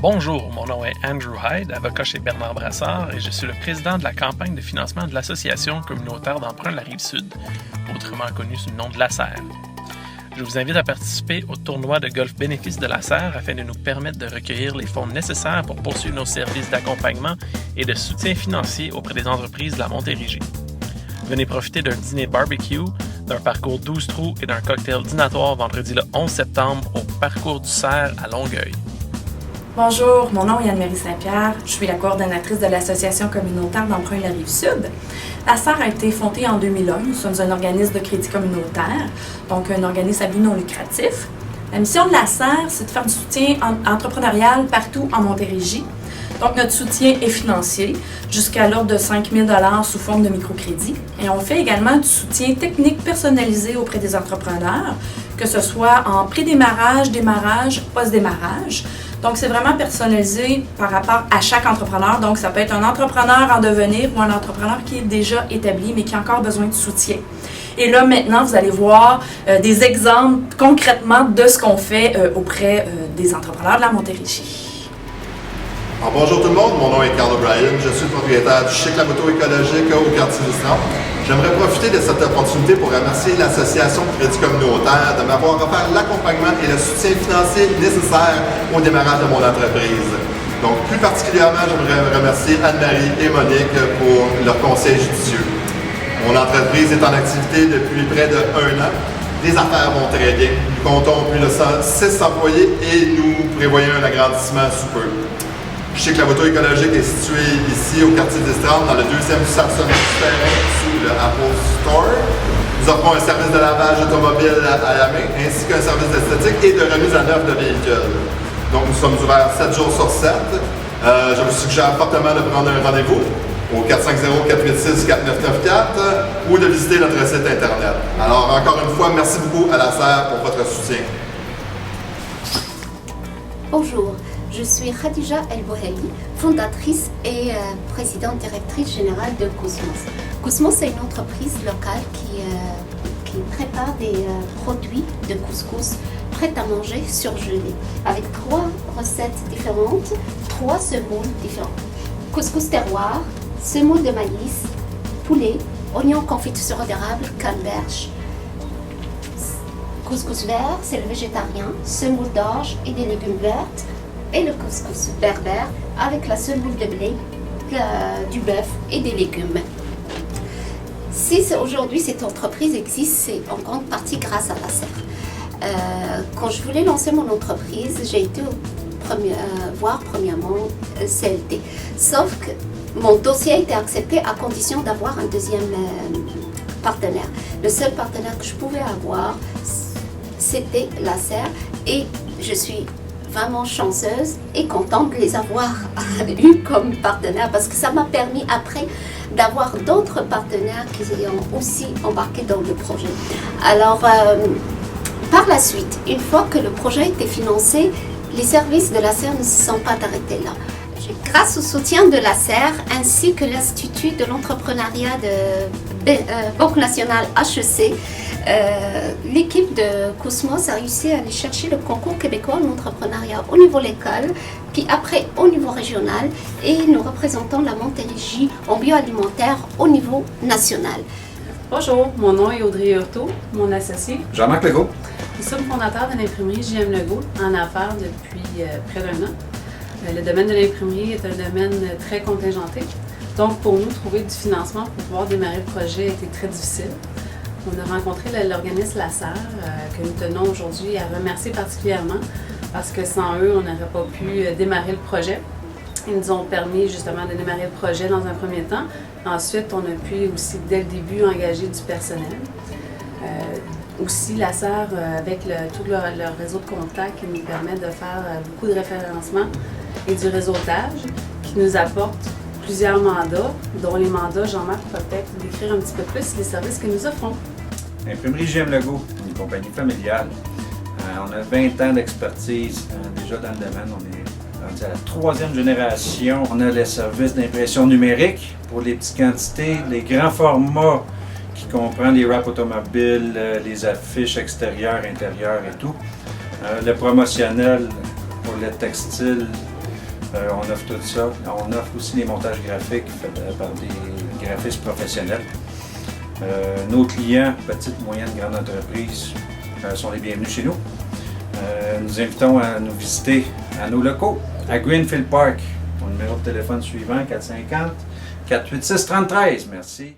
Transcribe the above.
Bonjour, mon nom est Andrew Hyde, avocat chez Bernard Brassard et je suis le président de la campagne de financement de l'Association communautaire d'emprunt de la Rive-Sud, autrement connue sous le nom de l'ACER. Je vous invite à participer au tournoi de golf bénéfice de l'ACER afin de nous permettre de recueillir les fonds nécessaires pour poursuivre nos services d'accompagnement et de soutien financier auprès des entreprises de la Montérégie. Venez profiter d'un dîner barbecue, d'un parcours 12 trous et d'un cocktail dînatoire vendredi le 11 septembre au Parcours du Cerf à Longueuil. Bonjour, mon nom est Anne-Marie Saint-Pierre. Je suis la coordonnatrice de l'Association communautaire d'emprunt de la Rive-Sud. L'ACER a été fondée en 2001. Nous sommes un organisme de crédit communautaire, donc un organisme à but non lucratif. La mission de l'ACER, c'est de faire du soutien entrepreneurial partout en Montérégie. Donc, notre soutien est financier, jusqu'à l'ordre de 5 000 $ sous forme de microcrédit. Et on fait également du soutien technique personnalisé auprès des entrepreneurs, que ce soit en pré-démarrage, démarrage, post-démarrage. Donc, c'est vraiment personnalisé par rapport à chaque entrepreneur. Donc, ça peut être un entrepreneur en devenir ou un entrepreneur qui est déjà établi, mais qui a encore besoin de soutien. Et là, maintenant, vous allez voir des exemples concrètement de ce qu'on fait auprès des entrepreneurs de la Montérégie. Alors, bonjour tout le monde, mon nom est Carl O'Brien, je suis le propriétaire du Chic La Moto écologique au quartier du Centre. J'aimerais profiter de cette opportunité pour remercier l'Association Crédit communautaire de m'avoir offert l'accompagnement et le soutien financier nécessaire au démarrage de mon entreprise. Donc, plus particulièrement, j'aimerais remercier Anne-Marie et Monique pour leur conseil judicieux. Mon entreprise est en activité depuis près de 1 an. Les affaires vont très bien. Nous comptons plus de 6 employés et nous prévoyons un agrandissement sous peu. Chic La Moto écologique est situé ici au quartier d'Estrade, dans le 2e stationnement souterrain sous le Apple Store. Nous offrons un service de lavage automobile à la main, ainsi qu'un service d'esthétique et de remise à neuf de véhicules. Donc nous sommes ouverts 7 jours sur 7. Je vous suggère fortement de prendre un rendez-vous au 450-486-4994 ou de visiter notre site internet. Alors encore une fois, merci beaucoup à l'ACER pour votre soutien. Bonjour. Je suis Khadija El Bouheli, fondatrice et présidente directrice générale de Cosmos. Cosmos est une entreprise locale qui prépare des produits de couscous prêts à manger surgelés avec 3 recettes différentes, 3 semoules différentes. Couscous terroir, semoule de maïs, poulet, oignons confit sur d'érable, canneberge. Couscous vert, c'est le végétarien, semoule d'orge et des légumes verts. Et le couscous berbère avec la semoule de blé, du bœuf et des légumes. Si aujourd'hui cette entreprise existe, c'est en grande partie grâce à l'ACER. Quand je voulais lancer mon entreprise, j'ai été voir premièrement CLT. Sauf que mon dossier a été accepté à condition d'avoir un deuxième partenaire. Le seul partenaire que je pouvais avoir, c'était l'ACER et je suis vraiment chanceuse et contente de les avoir eu comme partenaires parce que ça m'a permis après d'avoir d'autres partenaires qui ont aussi embarqué dans le projet. Alors, par la suite, une fois que le projet a été financé, les services de l'ACER ne se sont pas arrêtés là. Grâce au soutien de l'ACER ainsi que l'Institut de l'entrepreneuriat de Banque nationale HEC, l'équipe de Cosmos a réussi à aller chercher le concours québécois en entrepreneuriat au niveau local, puis après au niveau régional, et nous représentons la Montérégie en bioalimentaire au niveau national. Bonjour, mon nom est Audrey Hurtaud, mon associé. Jean-Marc Legault. Nous sommes fondateurs de l'imprimerie J.M. Legault en affaires depuis près d'1 an. Le domaine de l'imprimerie est un domaine très contingenté. Donc, pour nous, trouver du financement pour pouvoir démarrer le projet a été très difficile. On a rencontré l'organisme l'ACER, que nous tenons aujourd'hui à remercier particulièrement parce que sans eux, on n'aurait pas pu démarrer le projet. Ils nous ont permis justement de démarrer le projet dans un premier temps. Ensuite, on a pu aussi, dès le début, engager du personnel. Aussi, l'ACER, avec tout leur réseau de contacts, qui nous permet de faire beaucoup de référencement et du réseautage, qui nous apporte plusieurs mandats, dont les mandats, Jean-Marc peut peut-être décrire un petit peu plus les services que nous offrons. L'imprimerie J.M. Legault, une compagnie familiale. On a 20 ans d'expertise déjà dans le domaine. On est rendu à la 3e génération. On a les services d'impression numérique pour les petites quantités, les grands formats qui comprend les wraps automobiles, les affiches extérieures, intérieures et tout. Le promotionnel pour le textile, On offre tout ça. On offre aussi les montages graphiques faits par des graphistes professionnels. Nos clients, petites, moyennes, grandes entreprises, sont les bienvenus chez nous. Nous invitons à nous visiter à nos locaux, à Greenfield Park. Mon numéro de téléphone suivant, 450 486 3013. Merci.